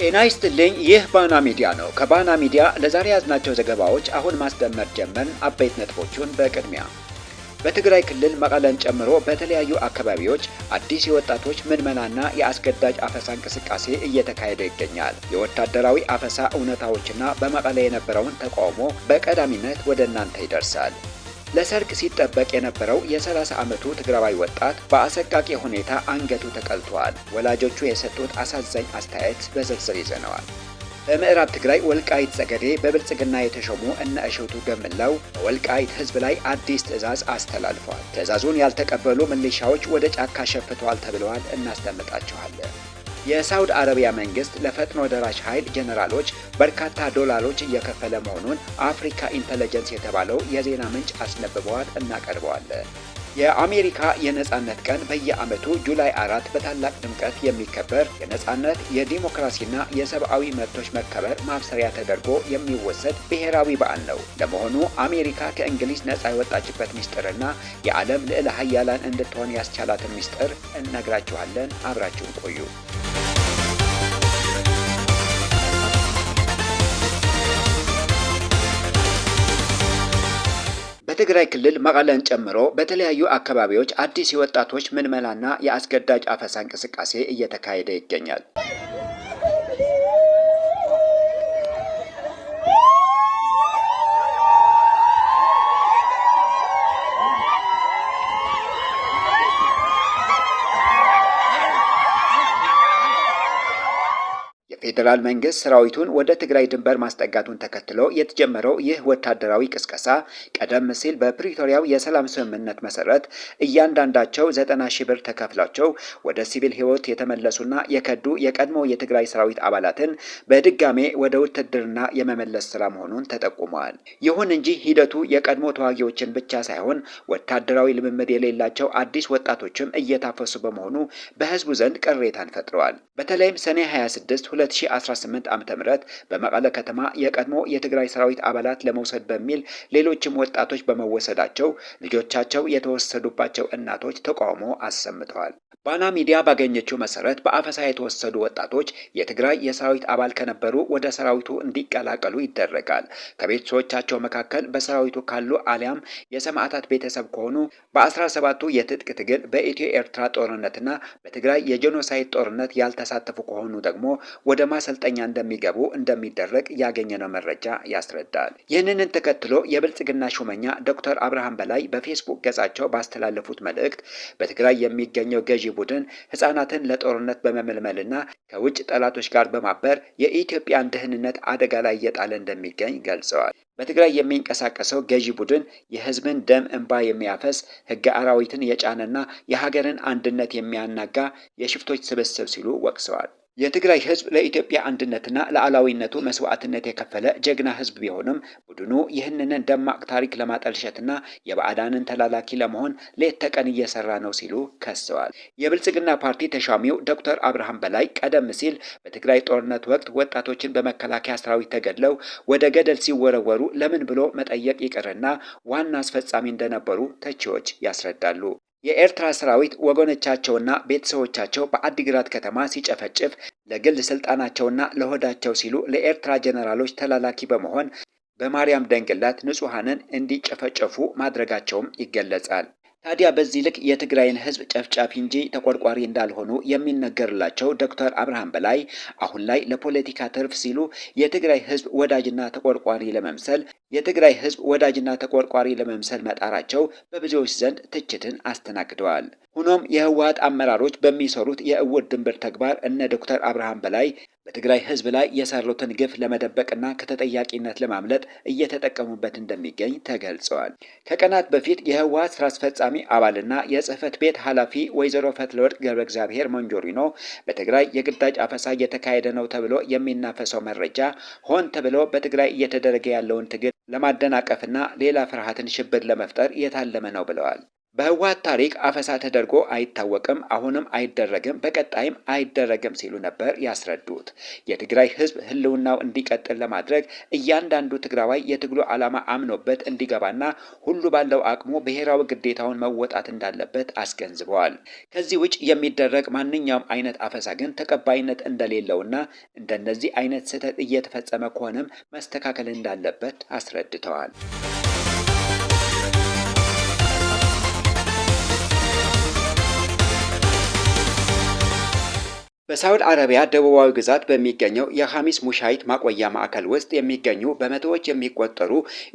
ጤና ይስጥልኝ። ይህ ባና ሚዲያ ነው። ከባና ሚዲያ ለዛሬ ያዝናቸው ዘገባዎች አሁን ማስደመጥ ጀመርን። አበይት ነጥቦቹን በቅድሚያ በትግራይ ክልል መቀለን ጨምሮ በተለያዩ አካባቢዎች አዲስ የወጣቶች ምልመላና የአስገዳጅ አፈሳ እንቅስቃሴ እየተካሄደ ይገኛል። የወታደራዊ አፈሳ እውነታዎችና በመቀለ የነበረውን ተቃውሞ በቀዳሚነት ወደ እናንተ ይደርሳል። ለሰርግ ሲጠበቅ የነበረው የ30 ዓመቱ ትግራዋይ ወጣት በአሰቃቂ ሁኔታ አንገቱ ተቀልቷል። ወላጆቹ የሰጡት አሳዛኝ አስተያየት በዝርዝር ይዘነዋል። በምዕራብ ትግራይ ወልቃይት ጸገዴ በብልጽግና የተሾሙ እነ እሸቱ ገምላው በወልቃይት ሕዝብ ላይ አዲስ ትዕዛዝ አስተላልፈዋል። ትዕዛዙን ያልተቀበሉ ሚሊሻዎች ወደ ጫካ ሸፍተዋል ተብለዋል። እናስደምጣችኋለን። የሳውዲ አረቢያ መንግስት ለፈጥኖ ደራሽ ኃይል ጀነራሎች በርካታ ዶላሮች እየከፈለ መሆኑን አፍሪካ ኢንተለጀንስ የተባለው የዜና ምንጭ አስነብበዋል። እናቀርበዋለን። የአሜሪካ የነጻነት ቀን በየዓመቱ ጁላይ 4 በታላቅ ድምቀት የሚከበር የነጻነት የዲሞክራሲና የሰብአዊ መብቶች መከበር ማብሰሪያ ተደርጎ የሚወሰድ ብሔራዊ በዓል ነው። ለመሆኑ አሜሪካ ከእንግሊዝ ነጻ የወጣችበት ሚስጥርና የዓለም ልዕለ ሀያላን እንድትሆን ያስቻላትን ሚስጥር እነግራችኋለን። አብራችሁን ቆዩ። በትግራይ ክልል መቀለን ጨምሮ በተለያዩ አካባቢዎች አዲስ የወጣቶች ምልመላና የአስገዳጅ አፈሳ እንቅስቃሴ እየተካሄደ ይገኛል። የፌዴራል መንግስት ሰራዊቱን ወደ ትግራይ ድንበር ማስጠጋቱን ተከትሎ የተጀመረው ይህ ወታደራዊ ቅስቀሳ ቀደም ሲል በፕሪቶሪያው የሰላም ስምምነት መሰረት እያንዳንዳቸው 90 ሺህ ብር ተከፍሏቸው ወደ ሲቪል ህይወት የተመለሱና የከዱ የቀድሞ የትግራይ ሰራዊት አባላትን በድጋሜ ወደ ውትድርና የመመለስ ስራ መሆኑን ተጠቁመዋል። ይሁን እንጂ ሂደቱ የቀድሞ ተዋጊዎችን ብቻ ሳይሆን ወታደራዊ ልምምድ የሌላቸው አዲስ ወጣቶችም እየታፈሱ በመሆኑ በህዝቡ ዘንድ ቅሬታን ፈጥረዋል። በተለይም ሰኔ 26 2018 ዓ.ም በመቀለ ከተማ የቀድሞ የትግራይ ሰራዊት አባላት ለመውሰድ በሚል ሌሎችም ወጣቶች በመወሰዳቸው ልጆቻቸው የተወሰዱባቸው እናቶች ተቃውሞ አሰምተዋል። ባና ሚዲያ ባገኘችው መሰረት በአፈሳ የተወሰዱ ወጣቶች የትግራይ የሰራዊት አባል ከነበሩ ወደ ሰራዊቱ እንዲቀላቀሉ ይደረጋል። ከቤተሰቦቻቸው መካከል በሰራዊቱ ካሉ አሊያም የሰማዕታት ቤተሰብ ከሆኑ በ17ቱ የትጥቅ ትግል በኢትዮ ኤርትራ ጦርነትና በትግራይ የጄኖሳይድ ጦርነት ያልተሳተፉ ከሆኑ ደግሞ ወደ ማሰልጠኛ እንደሚገቡ እንደሚደረግ ያገኘነው መረጃ ያስረዳል። ይህንን ተከትሎ የብልጽግና ሹመኛ ዶክተር አብርሃም በላይ በፌስቡክ ገጻቸው ባስተላለፉት መልእክት በትግራይ የሚገኘው ገዢ ቡድን ህፃናትን ለጦርነት በመመልመልና ከውጭ ጠላቶች ጋር በማበር የኢትዮጵያን ደህንነት አደጋ ላይ እየጣለ እንደሚገኝ ገልጸዋል። በትግራይ የሚንቀሳቀሰው ገዢ ቡድን የህዝብን ደም እንባ የሚያፈስ ህገ አራዊትን የጫነና የሀገርን አንድነት የሚያናጋ የሽፍቶች ስብስብ ሲሉ ወቅሰዋል። የትግራይ ህዝብ ለኢትዮጵያ አንድነትና ለሉዓላዊነቱ መስዋዕትነት የከፈለ ጀግና ህዝብ ቢሆንም ቡድኑ ይህንን ደማቅ ታሪክ ለማጠልሸትና የባዕዳንን ተላላኪ ለመሆን ሌት ተቀን እየሰራ ነው ሲሉ ከሰዋል። የብልጽግና ፓርቲ ተሿሚው ዶክተር አብርሃም በላይ ቀደም ሲል በትግራይ ጦርነት ወቅት ወጣቶችን በመከላከያ ሰራዊት ተገድለው ወደ ገደል ሲወረወሩ ለምን ብሎ መጠየቅ ይቅርና ዋና አስፈጻሚ እንደነበሩ ተቺዎች ያስረዳሉ። የኤርትራ ሰራዊት ወገኖቻቸውና ቤተሰቦቻቸው በአዲግራት ከተማ ሲጨፈጭፍ ለግል ስልጣናቸውና ለሆዳቸው ሲሉ ለኤርትራ ጀነራሎች ተላላኪ በመሆን በማርያም ደንግላት ንጹሃንን እንዲጨፈጨፉ ማድረጋቸውም ይገለጻል። ታዲያ በዚህ ልክ የትግራይን ህዝብ ጨፍጫፊ እንጂ ተቆርቋሪ እንዳልሆኑ የሚነገርላቸው ዶክተር አብርሃም በላይ አሁን ላይ ለፖለቲካ ትርፍ ሲሉ የትግራይ ህዝብ ወዳጅና ተቆርቋሪ ለመምሰል መጣራቸው በብዙዎች ዘንድ ትችትን አስተናግደዋል። ሆኖም የህወሓት አመራሮች በሚሰሩት የእውር ድንብር ተግባር እነ ዶክተር አብርሃም በላይ በትግራይ ህዝብ ላይ የሰሩትን ግፍ ለመደበቅና ከተጠያቂነት ለማምለጥ እየተጠቀሙበት እንደሚገኝ ተገልጸዋል። ከቀናት በፊት የህወሓት ስራ አስፈጻሚ አባልና የጽህፈት ቤት ኃላፊ ወይዘሮ ፈትለወርቅ ገብረ እግዚአብሔር ሞንጆሪኖ በትግራይ የግዳጅ አፈሳ እየተካሄደ ነው ተብሎ የሚናፈሰው መረጃ ሆን ተብሎ በትግራይ እየተደረገ ያለውን ትግል ለማደናቀፍና ሌላ ፍርሃትን ሽብር ለመፍጠር የታለመ ነው ብለዋል። በህወሓት ታሪክ አፈሳ ተደርጎ አይታወቅም፣ አሁንም አይደረግም፣ በቀጣይም አይደረግም ሲሉ ነበር ያስረዱት። የትግራይ ህዝብ ህልውናው እንዲቀጥል ለማድረግ እያንዳንዱ ትግራዋይ የትግሉ ዓላማ አምኖበት እንዲገባና ሁሉ ባለው አቅሙ ብሔራዊ ግዴታውን መወጣት እንዳለበት አስገንዝበዋል። ከዚህ ውጭ የሚደረግ ማንኛውም አይነት አፈሳ ግን ተቀባይነት እንደሌለውና እንደነዚህ አይነት ስህተት እየተፈጸመ ከሆነም መስተካከል እንዳለበት አስረድተዋል። በሳውዲ አረቢያ ደቡባዊ ግዛት በሚገኘው የሐሚስ ሙሻይት ማቆያ ማዕከል ውስጥ የሚገኙ በመቶዎች የሚቆጠሩ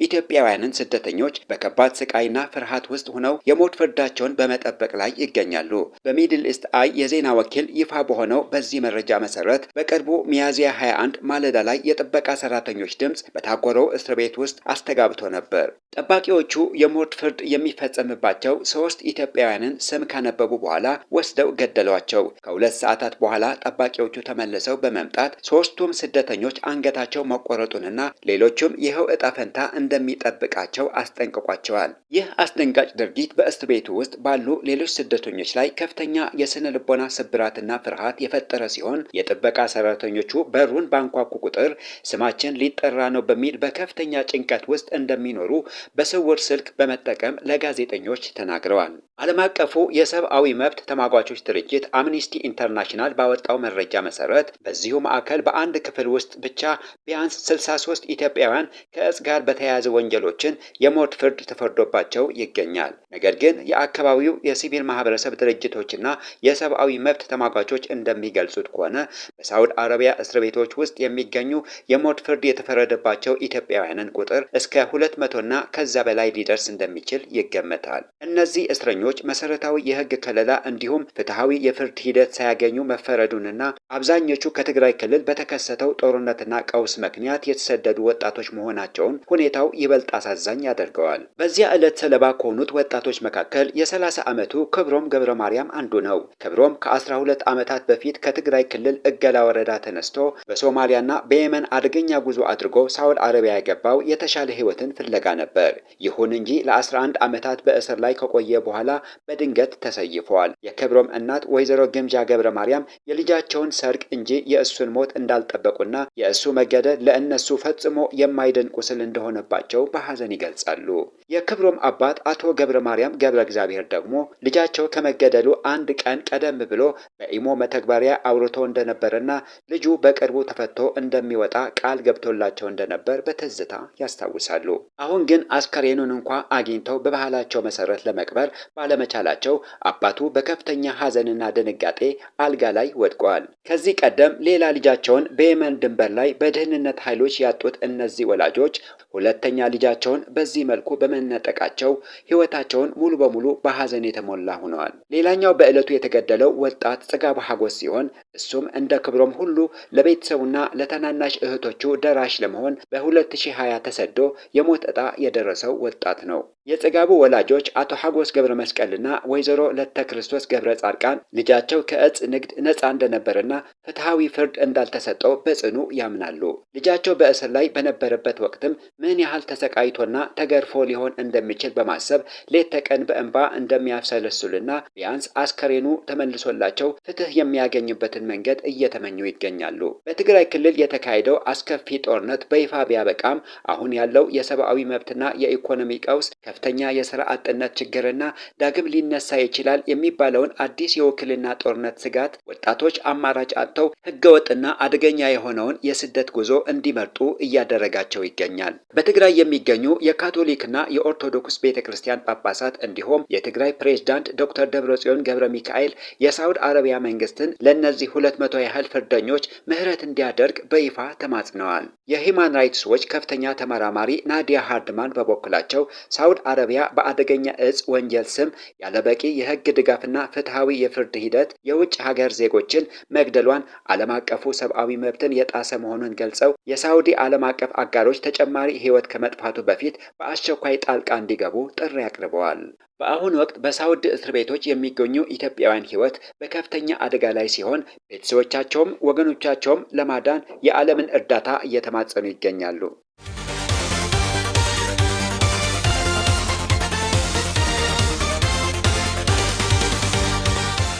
ኢትዮጵያውያንን ስደተኞች በከባድ ስቃይና ፍርሃት ውስጥ ሆነው የሞት ፍርዳቸውን በመጠበቅ ላይ ይገኛሉ። በሚድል ኢስት አይ የዜና ወኪል ይፋ በሆነው በዚህ መረጃ መሰረት በቅርቡ ሚያዝያ 21 ማለዳ ላይ የጥበቃ ሰራተኞች ድምፅ በታጎረው እስር ቤት ውስጥ አስተጋብቶ ነበር። ጠባቂዎቹ የሞት ፍርድ የሚፈጸምባቸው 3 ኢትዮጵያውያንን ስም ካነበቡ በኋላ ወስደው ገደሏቸው። ከ2 ሰዓታት በኋላ ጠባቂዎቹ ተመልሰው በመምጣት 3ቱም ስደተኞች አንገታቸው መቆረጡንና ሌሎቹም ይኸው እጣ ፈንታ እንደሚጠብቃቸው አስጠንቅቋቸዋል። ይህ አስደንጋጭ ድርጊት በእስር ቤቱ ውስጥ ባሉ ሌሎች ስደተኞች ላይ ከፍተኛ የስነ ልቦና ስብራትና ፍርሃት የፈጠረ ሲሆን የጥበቃ ሰራተኞቹ በሩን ባንኳኩ ቁጥር ስማችን ሊጠራ ነው በሚል በከፍተኛ ጭንቀት ውስጥ እንደሚኖሩ በስውር ስልክ በመጠቀም ለጋዜጠኞች ተናግረዋል። ዓለም አቀፉ የሰብአዊ መብት ተሟጋቾች ድርጅት አምኒስቲ ኢንተርናሽናል ባወጣው መረጃ መሰረት በዚሁ ማዕከል በአንድ ክፍል ውስጥ ብቻ ቢያንስ 63 ኢትዮጵያውያን ከእጽ ጋር በተያያዘ ወንጀሎችን የሞት ፍርድ ተፈርዶባቸው ይገኛል። ነገር ግን የአካባቢው የሲቪል ማህበረሰብ ድርጅቶችና የሰብአዊ መብት ተሟጋቾች እንደሚገልጹት ከሆነ በሳውዲ አረቢያ እስር ቤቶች ውስጥ የሚገኙ የሞት ፍርድ የተፈረደባቸው ኢትዮጵያውያንን ቁጥር እስከ 200ና ከዛ በላይ ሊደርስ እንደሚችል ይገመታል። እነዚህ እስረኞች መሰረታዊ የህግ ከለላ እንዲሁም ፍትሃዊ የፍርድ ሂደት ሳያገኙ መፈረዱንና አብዛኞቹ ከትግራይ ክልል በተከሰተው ጦርነትና ቀውስ ምክንያት የተሰደዱ ወጣቶች መሆናቸውን ሁኔታው ይበልጥ አሳዛኝ ያደርገዋል። በዚያ ዕለት ሰለባ ከሆኑት ወጣቶች መካከል የ30 ዓመቱ ክብሮም ገብረ ማርያም አንዱ ነው። ክብሮም ከ12 ዓመታት በፊት ከትግራይ ክልል እገላ ወረዳ ተነስቶ በሶማሊያና በየመን አደገኛ ጉዞ አድርጎ ሳውዲ አረቢያ የገባው የተሻለ ህይወትን ፍለጋ ነበር። ይሁን እንጂ ለ11 ዓመታት በእስር ላይ ከቆየ በኋላ በድንገት ተሰይፈዋል። የክብሮም እናት ወይዘሮ ግምጃ ገብረ ማርያም የልጃቸውን ሰርግ እንጂ የእሱን ሞት እንዳልጠበቁና የእሱ መገደል ለእነሱ ፈጽሞ የማይድን ቁስል እንደሆነባቸው በሐዘን ይገልጻሉ። የክብሮም አባት አቶ ገብረ ማርያም ገብረ እግዚአብሔር ደግሞ ልጃቸው ከመገደሉ አንድ ቀን ቀደም ብሎ በኢሞ መተግበሪያ አውርቶ እንደነበረና ልጁ በቅርቡ ተፈቶ እንደሚወጣ ቃል ገብቶላቸው እንደነበር በትዝታ ያስታውሳሉ። አሁን ግን አስከሬኑን እንኳ አግኝተው በባህላቸው መሰረት ለመቅበር ባለመቻላቸው አባቱ በከፍተኛ ሐዘንና ድንጋጤ አልጋ ላይ ወድቀዋል። ከዚህ ቀደም ሌላ ልጃቸውን በየመን ድንበር ላይ በደህንነት ኃይሎች ያጡት እነዚህ ወላጆች ሁለተኛ ልጃቸውን በዚህ መልኩ በመነጠቃቸው ሕይወታቸውን ሙሉ በሙሉ በሐዘን የተሞላ ሆነዋል። ሌላኛው በዕለቱ የተገደለው ወጣት ጽጋቡ ሀጎስ ሲሆን እሱም እንደ ክብሮም ሁሉ ለቤተሰቡና ለታናናሽ እህቶቹ ደራሽ ለመሆን በ2020 ተሰዶ የሞት ዕጣ የደረሰው ወጣት ነው። የጽጋቡ ወላጆች አቶ ሀጎስ ገብረ መስቀልና ወይዘሮ ለተ ክርስቶስ ገብረ ጻድቃን ልጃቸው ከእጽ ንግድ ነፃ እንደነበረና ፍትሃዊ ፍርድ እንዳልተሰጠው በጽኑ ያምናሉ። ልጃቸው በእስር ላይ በነበረበት ወቅትም ምን ያህል ተሰቃይቶና ተገርፎ ሊሆን እንደሚችል በማሰብ ሌት ተቀን በእንባ እንደሚያብሰለስሉና ቢያንስ አስከሬኑ ተመልሶላቸው ፍትህ የሚያገኙበትን መንገድ እየተመኙ ይገኛሉ። በትግራይ ክልል የተካሄደው አስከፊ ጦርነት በይፋ ቢያበቃም አሁን ያለው የሰብአዊ መብትና የኢኮኖሚ ቀውስ ከፍተኛ የሥራ አጥነት ችግርና ዳግም ሊነሳ ይችላል የሚባለውን አዲስ የውክልና ጦርነት ስጋት ወጣቶች አማራጭ አጥተው ህገወጥና አደገኛ የሆነውን የስደት ጉዞ እንዲመርጡ እያደረጋቸው ይገኛል። በትግራይ የሚገኙ የካቶሊክና የኦርቶዶክስ ቤተክርስቲያን ጳጳሳት እንዲሁም የትግራይ ፕሬዝዳንት ዶክተር ደብረጽዮን ገብረ ሚካኤል የሳውዲ አረቢያ መንግስትን ለእነዚህ 200 ያህል ፍርደኞች ምህረት እንዲያደርግ በይፋ ተማጽነዋል። የሂማን ራይትስ ዎች ከፍተኛ ተመራማሪ ናዲያ ሃርድማን በበኩላቸው ሳውዲ አረቢያ በአደገኛ እጽ ወንጀል ስም ያለበቂ የህግ ድጋፍና ፍትሃዊ የፍርድ ሂደት የውጭ ሀገር ዜጎችን መግደሏን ዓለም አቀፉ ሰብአዊ መብትን የጣሰ መሆኑን ገልጸው የሳውዲ ዓለም አቀፍ አጋሮች ተጨማሪ ህይወት ከመጥፋቱ በፊት በአስቸኳይ ጣልቃ እንዲገቡ ጥሪ አቅርበዋል። በአሁኑ ወቅት በሳውዲ እስር ቤቶች የሚገኙ ኢትዮጵያውያን ህይወት በከፍተኛ አደጋ ላይ ሲሆን ቤተሰቦቻቸውም ወገኖቻቸውም ለማዳን የዓለምን እርዳታ እየተማጸኑ ይገኛሉ።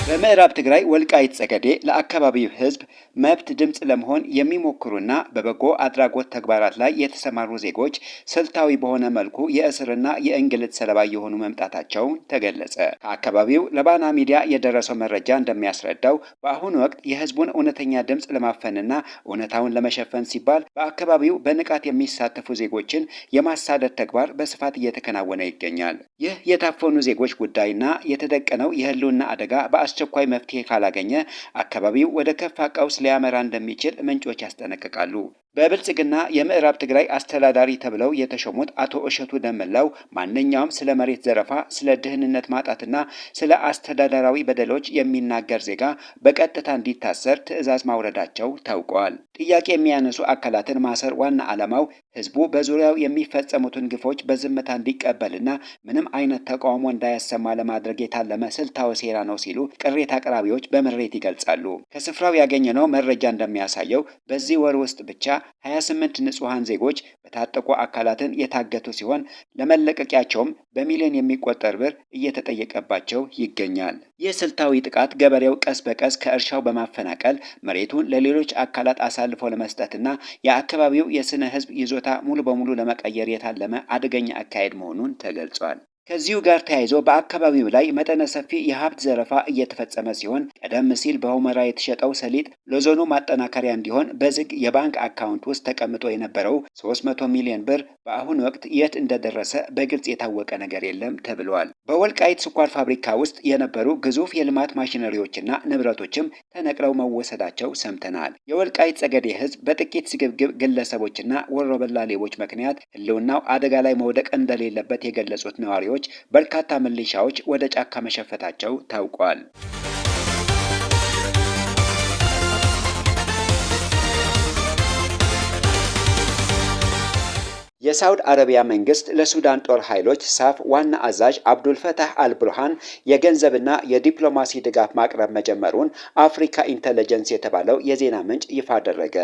በምዕራብ ትግራይ ወልቃይት ጸገዴ ለአካባቢው ሕዝብ መብት ድምፅ ለመሆን የሚሞክሩና በበጎ አድራጎት ተግባራት ላይ የተሰማሩ ዜጎች ስልታዊ በሆነ መልኩ የእስርና የእንግልት ሰለባ የሆኑ መምጣታቸው ተገለጸ። ከአካባቢው ለባና ሚዲያ የደረሰው መረጃ እንደሚያስረዳው በአሁኑ ወቅት የሕዝቡን እውነተኛ ድምፅ ለማፈንና እውነታውን ለመሸፈን ሲባል በአካባቢው በንቃት የሚሳተፉ ዜጎችን የማሳደድ ተግባር በስፋት እየተከናወነ ይገኛል። ይህ የታፈኑ ዜጎች ጉዳይና የተደቀነው የህልውና አደጋ በአስቸኳይ መፍትሄ ካላገኘ አካባቢው ወደ ከፋ ቀውስ ሊያመራ እንደሚችል ምንጮች ያስጠነቅቃሉ። በብልጽግና የምዕራብ ትግራይ አስተዳዳሪ ተብለው የተሾሙት አቶ እሸቱ ደመላው ማንኛውም ስለ መሬት ዘረፋ፣ ስለ ደህንነት ማጣትና ስለ አስተዳደራዊ በደሎች የሚናገር ዜጋ በቀጥታ እንዲታሰር ትዕዛዝ ማውረዳቸው ታውቋል። ጥያቄ የሚያነሱ አካላትን ማሰር ዋና ዓላማው ህዝቡ በዙሪያው የሚፈጸሙትን ግፎች በዝምታ እንዲቀበልና ምንም አይነት ተቃውሞ እንዳያሰማ ለማድረግ የታለመ ስልታዊ ሴራ ነው ሲሉ ቅሬታ አቅራቢዎች በምሬት ይገልጻሉ። ከስፍራው ያገኘነው መረጃ እንደሚያሳየው በዚህ ወር ውስጥ ብቻ 28 ንጹሃን ዜጎች በታጠቁ አካላትን የታገቱ ሲሆን ለመለቀቂያቸውም በሚሊዮን የሚቆጠር ብር እየተጠየቀባቸው ይገኛል። ይህ ስልታዊ ጥቃት ገበሬው ቀስ በቀስ ከእርሻው በማፈናቀል መሬቱን ለሌሎች አካላት አሳልፎ ለመስጠትና የአካባቢው የስነ ህዝብ ይዞታ ሙሉ በሙሉ ለመቀየር የታለመ አደገኛ አካሄድ መሆኑን ተገልጿል። ከዚሁ ጋር ተያይዞ በአካባቢው ላይ መጠነ ሰፊ የሀብት ዘረፋ እየተፈጸመ ሲሆን ቀደም ሲል በሁመራ የተሸጠው ሰሊጥ ለዞኑ ማጠናከሪያ እንዲሆን በዝግ የባንክ አካውንት ውስጥ ተቀምጦ የነበረው 300 ሚሊዮን ብር በአሁኑ ወቅት የት እንደደረሰ በግልጽ የታወቀ ነገር የለም ተብሏል። በወልቃይት ስኳር ፋብሪካ ውስጥ የነበሩ ግዙፍ የልማት ማሽነሪዎችና ንብረቶችም ተነቅለው መወሰዳቸው ሰምተናል። የወልቃይት ጸገዴ ህዝብ በጥቂት ስግብግብ ግለሰቦችና ወሮበላ ሌቦች ምክንያት ህልውናው አደጋ ላይ መውደቅ እንደሌለበት የገለጹት ነዋሪዎች በርካታ ሚሊሻዎች ወደ ጫካ መሸፈታቸው ታውቋል። የሳውዲ አረቢያ መንግስት ለሱዳን ጦር ኃይሎች ሳፍ ዋና አዛዥ አብዱልፈታህ አልቡርሃን የገንዘብና የዲፕሎማሲ ድጋፍ ማቅረብ መጀመሩን አፍሪካ ኢንተለጀንስ የተባለው የዜና ምንጭ ይፋ አደረገ።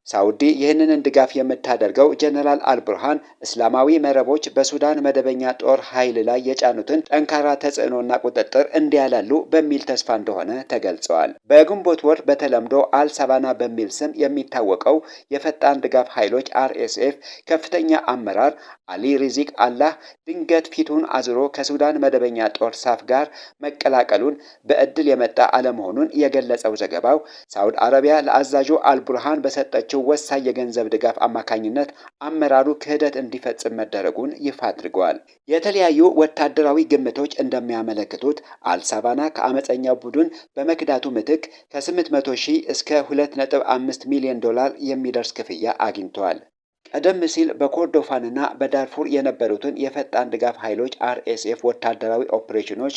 ሳውዲ ይህንን ድጋፍ የምታደርገው ጀነራል አልቡርሃን እስላማዊ መረቦች በሱዳን መደበኛ ጦር ኃይል ላይ የጫኑትን ጠንካራ ተጽዕኖና ቁጥጥር እንዲያላሉ በሚል ተስፋ እንደሆነ ተገልጸዋል። በግንቦት ወር በተለምዶ አልሳባና በሚል ስም የሚታወቀው የፈጣን ድጋፍ ኃይሎች RSF ከፍተኛ አመራር አሊ ሪዚቅ አላህ ድንገት ፊቱን አዝሮ ከሱዳን መደበኛ ጦር ሳፍ ጋር መቀላቀሉን በእድል የመጣ አለመሆኑን የገለጸው ዘገባው ሳውዲ አረቢያ ለአዛዡ አልቡርሃን በሰጠችው ወሳኝ የገንዘብ ድጋፍ አማካኝነት አመራሩ ክህደት እንዲፈጽም መደረጉን ይፋ አድርገዋል። የተለያዩ ወታደራዊ ግምቶች እንደሚያመለክቱት አልሳባና ከአመፀኛው ቡድን በመክዳቱ ምትክ ከ800 ሺህ እስከ 2.5 ሚሊዮን ዶላር የሚደርስ ክፍያ አግኝተዋል። ቀደም ሲል በኮርዶፋንና በዳርፉር የነበሩትን የፈጣን ድጋፍ ኃይሎች RSF ወታደራዊ ኦፕሬሽኖች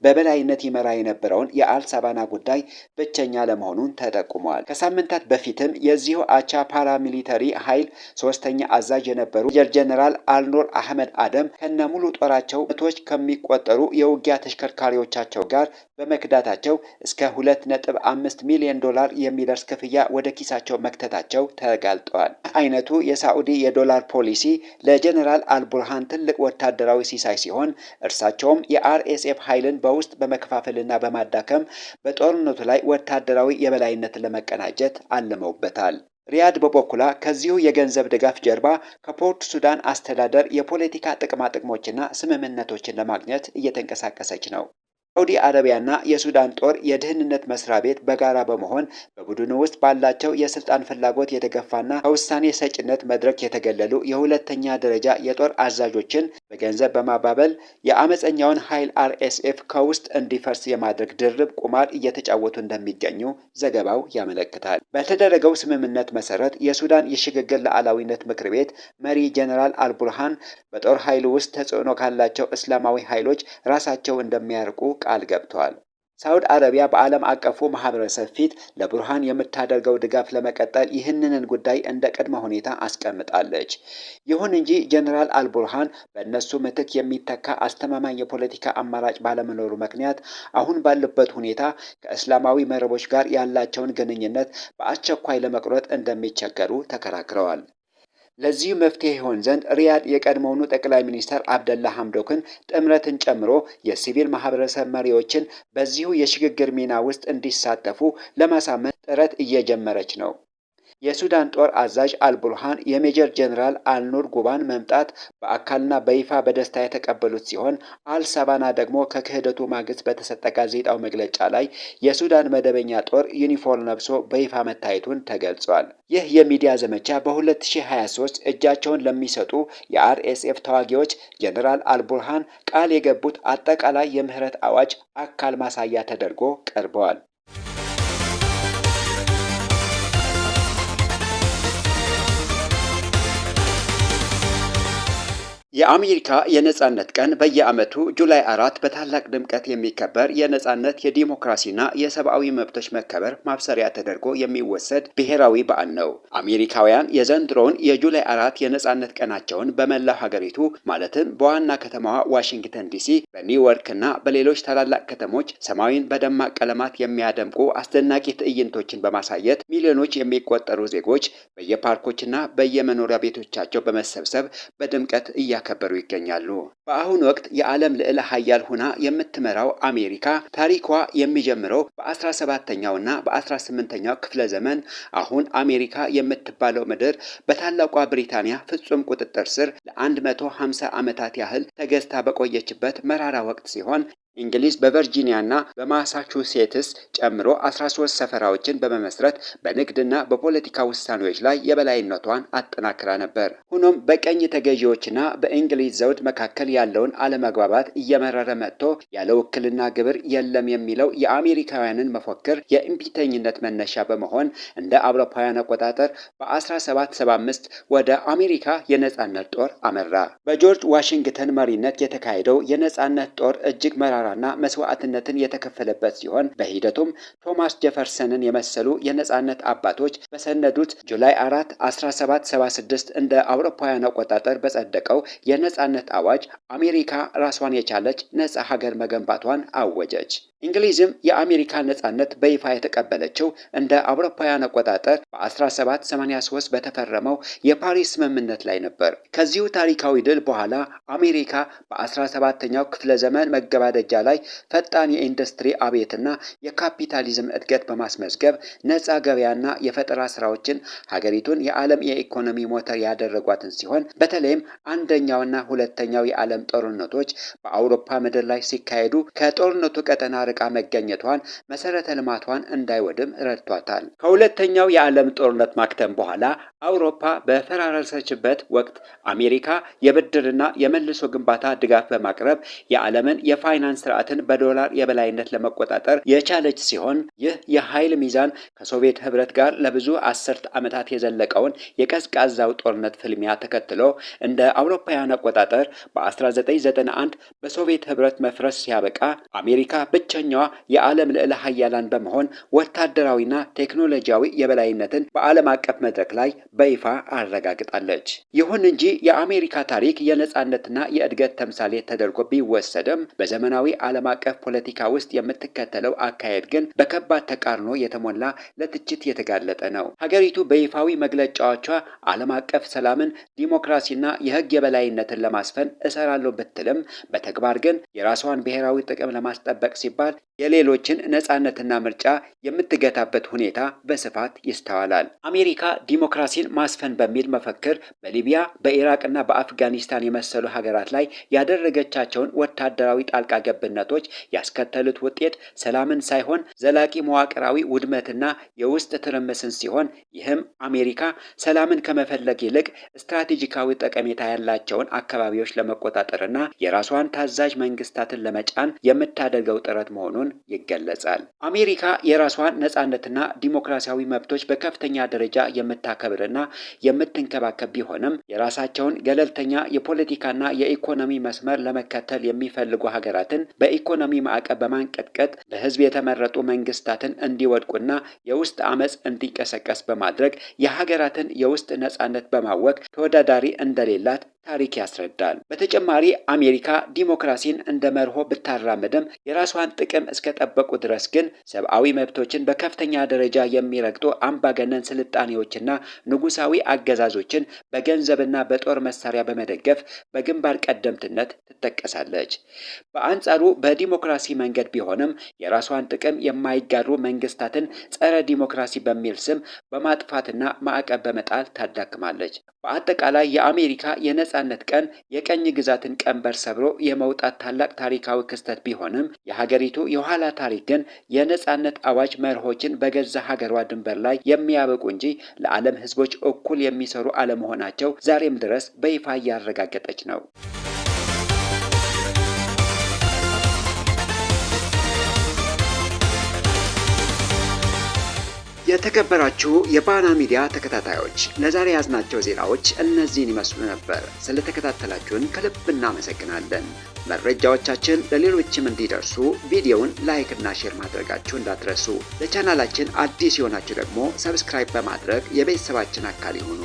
በበላይነት ይመራ የነበረውን የአልሳባና ጉዳይ ብቸኛ ለመሆኑን ተጠቁመዋል። ከሳምንታት በፊትም የዚሁ አቻ ፓራሚሊተሪ ኃይል ሶስተኛ አዛዥ የነበሩ ሜጀር ጀነራል አልኑር አህመድ አደም ከነሙሉ ጦራቸው መቶዎች ከሚቆጠሩ የውጊያ ተሽከርካሪዎቻቸው ጋር በመክዳታቸው እስከ 2.5 ሚሊዮን ዶላር የሚደርስ ክፍያ ወደ ኪሳቸው መክተታቸው ተጋልጠዋል። አይነቱ የሳዑዲ የዶላር ፖሊሲ ለጀነራል አልቡርሃን ትልቅ ወታደራዊ ሲሳይ ሲሆን እርሳቸውም የRSF ኃይልን በውስጥ በመከፋፈልና በማዳከም በጦርነቱ ላይ ወታደራዊ የበላይነትን ለመቀናጀት አልመውበታል። ሪያድ በበኩሏ ከዚሁ የገንዘብ ድጋፍ ጀርባ ከፖርት ሱዳን አስተዳደር የፖለቲካ ጥቅሞችና ስምምነቶችን ለማግኘት እየተንቀሳቀሰች ነው። ሳዑዲ አረቢያና የሱዳን ጦር የደህንነት መስሪያ ቤት በጋራ በመሆን በቡድኑ ውስጥ ባላቸው የስልጣን ፍላጎት የተገፋና ከውሳኔ ሰጭነት መድረክ የተገለሉ የሁለተኛ ደረጃ የጦር አዛዦችን በገንዘብ በማባበል የአመፀኛውን ኃይል RSF ከውስጥ እንዲፈርስ የማድረግ ድርብ ቁማር እየተጫወቱ እንደሚገኙ ዘገባው ያመለክታል። በተደረገው ስምምነት መሰረት የሱዳን የሽግግር ሉዓላዊነት ምክር ቤት መሪ ጀነራል አልቡርሃን በጦር ኃይሉ ውስጥ ተጽዕኖ ካላቸው እስላማዊ ኃይሎች ራሳቸው እንደሚያርቁ ቃል ገብተዋል። ሳውዲ አረቢያ በዓለም አቀፉ ማህበረሰብ ፊት ለቡርሃን የምታደርገው ድጋፍ ለመቀጠል ይህንን ጉዳይ እንደ ቅድመ ሁኔታ አስቀምጣለች። ይሁን እንጂ ጀነራል አልቡርሃን በእነሱ ምትክ የሚተካ አስተማማኝ የፖለቲካ አማራጭ ባለመኖሩ ምክንያት አሁን ባሉበት ሁኔታ ከእስላማዊ መረቦች ጋር ያላቸውን ግንኙነት በአስቸኳይ ለመቁረጥ እንደሚቸገሩ ተከራክረዋል። ለዚሁ መፍትሄ ይሆን ዘንድ ሪያድ የቀድሞውኑ ጠቅላይ ሚኒስትር አብደላ ሐምዶክን ጥምረትን ጨምሮ የሲቪል ማህበረሰብ መሪዎችን በዚሁ የሽግግር ሚና ውስጥ እንዲሳተፉ ለማሳመን ጥረት እየጀመረች ነው። የሱዳን ጦር አዛዥ አልቡርሃን የሜጀር ጀነራል አልኑር ጉባን መምጣት በአካልና በይፋ በደስታ የተቀበሉት ሲሆን አልሳባና ደግሞ ከክህደቱ ማግስት በተሰጠ ጋዜጣዊ መግለጫ ላይ የሱዳን መደበኛ ጦር ዩኒፎርም ለብሶ በይፋ መታየቱን ተገልጿል። ይህ የሚዲያ ዘመቻ በ2023 እጃቸውን ለሚሰጡ የአርኤስኤፍ ተዋጊዎች ጀነራል አልቡርሃን ቃል የገቡት አጠቃላይ የምህረት አዋጅ አካል ማሳያ ተደርጎ ቀርበዋል። የአሜሪካ የነጻነት ቀን በየዓመቱ ጁላይ 4 በታላቅ ድምቀት የሚከበር የነጻነት የዲሞክራሲና የሰብአዊ መብቶች መከበር ማብሰሪያ ተደርጎ የሚወሰድ ብሔራዊ በዓል ነው። አሜሪካውያን የዘንድሮውን የጁላይ 4 የነጻነት ቀናቸውን በመላው ሀገሪቱ ማለትም በዋና ከተማዋ ዋሽንግተን ዲሲ፣ በኒውዮርክና በሌሎች ታላላቅ ከተሞች ሰማዩን በደማቅ ቀለማት የሚያደምቁ አስደናቂ ትዕይንቶችን በማሳየት ሚሊዮኖች የሚቆጠሩ ዜጎች በየፓርኮችና በየመኖሪያ ቤቶቻቸው በመሰብሰብ በድምቀት እያከበሩ ይገኛሉ። በአሁኑ ወቅት የዓለም ልዕለ ሀያል ሆና የምትመራው አሜሪካ ታሪኳ የሚጀምረው በ17ኛውና በ18ኛው ክፍለ ዘመን አሁን አሜሪካ የምትባለው ምድር በታላቋ ብሪታንያ ፍጹም ቁጥጥር ስር ለ150 ዓመታት ያህል ተገዝታ በቆየችበት መራራ ወቅት ሲሆን እንግሊዝ በቨርጂኒያና በማሳቹሴትስ ጨምሮ 13 ሰፈራዎችን በመመስረት በንግድና በፖለቲካ ውሳኔዎች ላይ የበላይነቷን አጠናክራ ነበር። ሆኖም በቀኝ ተገዢዎችና በእንግሊዝ ዘውድ መካከል ያለውን አለመግባባት እየመረረ መጥቶ ያለ ውክልና ግብር የለም የሚለው የአሜሪካውያንን መፎክር የእምቢተኝነት መነሻ በመሆን እንደ አውሮፓውያን አቆጣጠር በ1775 ወደ አሜሪካ የነጻነት ጦር አመራ። በጆርጅ ዋሽንግተን መሪነት የተካሄደው የነጻነት ጦር እጅግ መራራ ና መስዋዕትነትን የተከፈለበት ሲሆን በሂደቱም ቶማስ ጄፈርሰንን የመሰሉ የነጻነት አባቶች በሰነዱት ጁላይ 4 1776 እንደ አውሮፓውያን አቆጣጠር በጸደቀው የነጻነት አዋጅ አሜሪካ ራሷን የቻለች ነጻ ሀገር መገንባቷን አወጀች። እንግሊዝም የአሜሪካ ነጻነት በይፋ የተቀበለችው እንደ አውሮፓውያን አቆጣጠር በ1783 በተፈረመው የፓሪስ ስምምነት ላይ ነበር። ከዚሁ ታሪካዊ ድል በኋላ አሜሪካ በ17ኛው ክፍለ ዘመን መገባደጃ ላይ ፈጣን የኢንዱስትሪ አብዮትና የካፒታሊዝም እድገት በማስመዝገብ ነጻ ገበያና የፈጠራ ስራዎችን ሀገሪቱን የዓለም የኢኮኖሚ ሞተር ያደረጓትን ሲሆን በተለይም አንደኛውና ሁለተኛው የዓለም ጦርነቶች በአውሮፓ ምድር ላይ ሲካሄዱ ከጦርነቱ ቀጠና ርቃ መገኘቷን መሰረተ ልማቷን እንዳይወድም ረድቷታል። ከሁለተኛው የዓለም ጦርነት ማክተም በኋላ አውሮፓ በፈራረሰችበት ወቅት አሜሪካ የብድርና የመልሶ ግንባታ ድጋፍ በማቅረብ የዓለምን የፋይናንስ ስርዓትን በዶላር የበላይነት ለመቆጣጠር የቻለች ሲሆን ይህ የኃይል ሚዛን ከሶቪየት ህብረት ጋር ለብዙ አስርት ዓመታት የዘለቀውን የቀዝቃዛው ጦርነት ፍልሚያ ተከትሎ እንደ አውሮፓውያን አቆጣጠር በ1991 በሶቪየት ህብረት መፍረስ ሲያበቃ አሜሪካ ብቸኛዋ የዓለም ልዕለ ሀያላን በመሆን ወታደራዊና ቴክኖሎጂያዊ የበላይነትን በዓለም አቀፍ መድረክ ላይ በይፋ አረጋግጣለች። ይሁን እንጂ የአሜሪካ ታሪክ የነጻነትና የእድገት ተምሳሌ ተደርጎ ቢወሰድም በዘመናዊ ዓለም አቀፍ ፖለቲካ ውስጥ የምትከተለው አካሄድ ግን በከባድ ተቃርኖ የተሞላ ለትችት የተጋለጠ ነው። ሀገሪቱ በይፋዊ መግለጫዎቿ ዓለም አቀፍ ሰላምን፣ ዲሞክራሲና የህግ የበላይነትን ለማስፈን እሰራለሁ ብትልም በተግባር ግን የራሷን ብሔራዊ ጥቅም ለማስጠበቅ ሲባል የሌሎችን ነጻነትና ምርጫ የምትገታበት ሁኔታ በስፋት ይስተዋላል። አሜሪካ ዲሞክራሲን ማስፈን በሚል መፈክር በሊቢያ በኢራቅና በአፍጋኒስታን የመሰሉ ሀገራት ላይ ያደረገቻቸውን ወታደራዊ ጣልቃ ገብነቶች ያስከተሉት ውጤት ሰላምን ሳይሆን ዘላቂ መዋቅራዊ ውድመትና የውስጥ ትርምስን ሲሆን ይህም አሜሪካ ሰላምን ከመፈለግ ይልቅ ስትራቴጂካዊ ጠቀሜታ ያላቸውን አካባቢዎች ለመቆጣጠርና የራሷን ታዛዥ መንግስታትን ለመጫን የምታደርገው ጥረት መሆኑን ይገለጻል። አሜሪካ የራሷን ነጻነትና ዲሞክራሲያዊ መብቶች በከፍተኛ ደረጃ የምታከብርና የምትንከባከብ ቢሆንም የራሳቸውን ገለልተኛ የፖለቲካና የኢኮኖሚ መስመር ለመከተል የሚፈልጉ ሀገራትን በኢኮኖሚ ማዕቀብ በማንቀጥቀጥ በህዝብ የተመረጡ መንግስታትን እንዲወድቁና የውስጥ አመጽ እንዲቀሰቀስ በማድረግ የሀገራትን የውስጥ ነጻነት በማወክ ተወዳዳሪ እንደሌላት ታሪክ ያስረዳል። በተጨማሪ አሜሪካ ዲሞክራሲን እንደ መርሆ ብታራምድም የራሷን ጥቅም እስከጠበቁ ድረስ ግን ሰብአዊ መብቶችን በከፍተኛ ደረጃ የሚረግጡ አምባገነን ስልጣኔዎችና ንጉሳዊ አገዛዞችን በገንዘብና በጦር መሳሪያ በመደገፍ በግንባር ቀደምትነት ትጠቀሳለች። በአንጻሩ በዲሞክራሲ መንገድ ቢሆንም የራሷን ጥቅም የማይጋሩ መንግስታትን ጸረ ዲሞክራሲ በሚል ስም በማጥፋትና ማዕቀብ በመጣል ታዳክማለች። በአጠቃላይ የአሜሪካ የነጻነት ቀን የቀኝ ግዛትን ቀንበር ሰብሮ የመውጣት ታላቅ ታሪካዊ ክስተት ቢሆንም የሀገሪቱ የኋላ ታሪክ ግን የነጻነት አዋጅ መርሆችን በገዛ ሀገሯ ድንበር ላይ የሚያበቁ እንጂ ለዓለም ሕዝቦች እኩል የሚሰሩ አለመሆናቸው ዛሬም ድረስ በይፋ እያረጋገጠች ነው። የተከበራችሁ የባና ሚዲያ ተከታታዮች ለዛሬ ያዝናቸው ዜናዎች እነዚህን ይመስሉ ነበር። ስለተከታተላችሁን ከልብ እናመሰግናለን። መረጃዎቻችን ለሌሎችም እንዲደርሱ ቪዲዮውን ላይክ እና ሼር ማድረጋችሁ እንዳትረሱ። ለቻናላችን አዲስ የሆናችሁ ደግሞ ሰብስክራይብ በማድረግ የቤተሰባችን አካል ይሁኑ።